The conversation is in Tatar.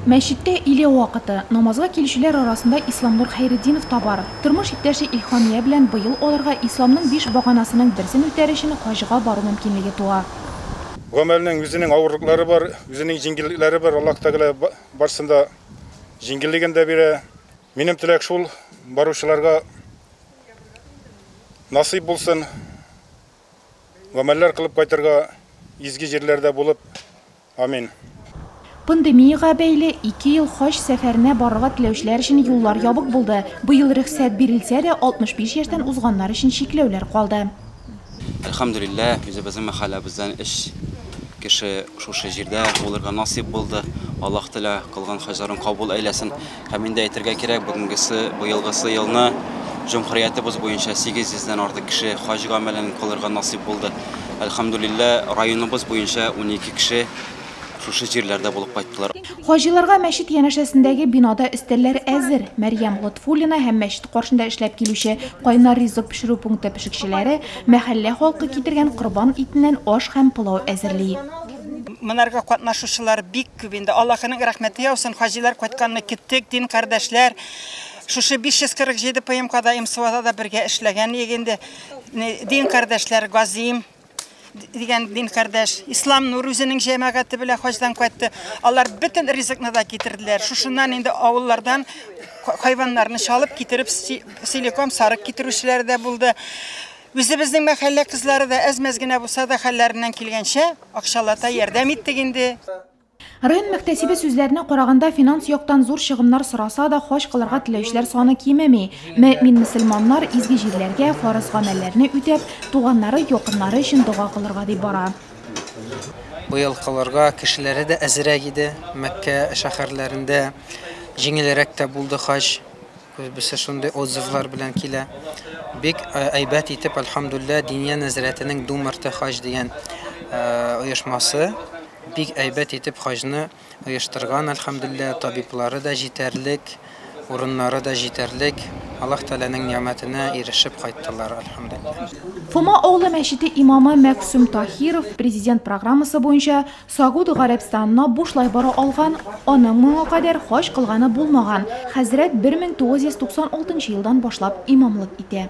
Мәчеттә иле вакыты. Намазга килүчеләр арасында Исламнур Хәйретдинов та бар. Тормыш иптәше Илхания белән быел аларга исламның 5 баганасының берсен үтәр өчен хаҗга бару мөмкинлеге туа. Гамәлнең үзенең авырлыклары бар, үзенең җиңгеллекләре бар. Аллаһ Тәгалә барсында җиңгеллеген дә бирә. Минем теләк шул, баручыларга насыйп булсын. Гамәлләр кылып кайтырга, изге җирләрдә булып. Амин. Пандемияга бәйле 2 ел хаҗ сәфәренә барырга теләүчеләр өчен юллар ябык булды. Быел рөхсәт бирелсә дә 65 яшьтән узганнар өчен чикләүләр калды. Әлхәмдүлилләһ, үзебезнең мәхәлләбездән 3 кеше шушы җирдә булырга насыйп булды. Аллаһ Тәгалә кылган хаҗларын кабул әйләсен. Һәм инде әйтергә кирәк, быелгысы елны җөмһүриятебез буенча 800-дән артык кеше хаҗ гамәлен кылырга насыйп булды. Әлхәмдүлилләһ, районыбыз буенча 12 кеше шушы җирләрдә булып кайттылар. Хаҗиларга мәчет янәшәсендәге бинада өстәлләр әзер. Мәрьям Лотфуллина һәм мәчет каршында эшләп килүче кайнар ризык пешерү пункты пешекчеләре мәхәллә халкы китергән корбан итеннән аш һәм пылау әзерли. Монарга катнашучылар бик күп инде. Аллаһның рәхмәте яусын, хаҗилар кайтканны көттек, дин кардәшләр. Шушы 547 ПМКда МСВда бергә эшләгән егенде дин кардәшләр Газим дигән дин кардәш, Исламнур үзенең җәмәгате белән хаҗдан кайтты. Алар бөтен ризыкны да китерделәр. Шушыннан инде авыллардан хайваннарны шалып китереп силиком сарык китерүчеләр дә булды. Үзебезнең мәхәллә кызлары да әз-мәз генә булса да хәлләреннән килгәнчә акчалата ярдәм иттек инде. Район мөхтәсибе сүзләренә караганда финанс яктан зур чыгымнар сораса да хаҗ кылырга теләүчеләр саны кимеми. Мөэмин мөселманнар изге җирләргә фарыз гамәлләрне үтәп, туганнары, якыннары өчен дуга кылырга дип бара. Быел кылырга кешеләре дә әзрәк иде. Мәккә шәһәрләрендә җиңелрәк тә булды хаҗ. Безгә шундый отзывлар белән килә. Бик әйбәт итеп, әлхәмдүлилләһ, Диния нәзарәтенең Думарты хаҗ дигән оешмасы бик әйбәт итеп хаҗны оештырган. Әлхәмдүлилләһ, табиблары да җитәрлек, урыннары да җитәрлек. Аллаһ Тәгаләнең ниъмәтенә ирешеп кайттылар, әлхәмдүлилләһ. Фома авылы мәчете имамы Мәксүм Таһиров президент программасы буенча Сауд Гарәбстанына бушлай бара алган, аның моңа кадәр хаҗ кылганы булмаган. Хәзрәт 1996 елдан башлап имамлык итә.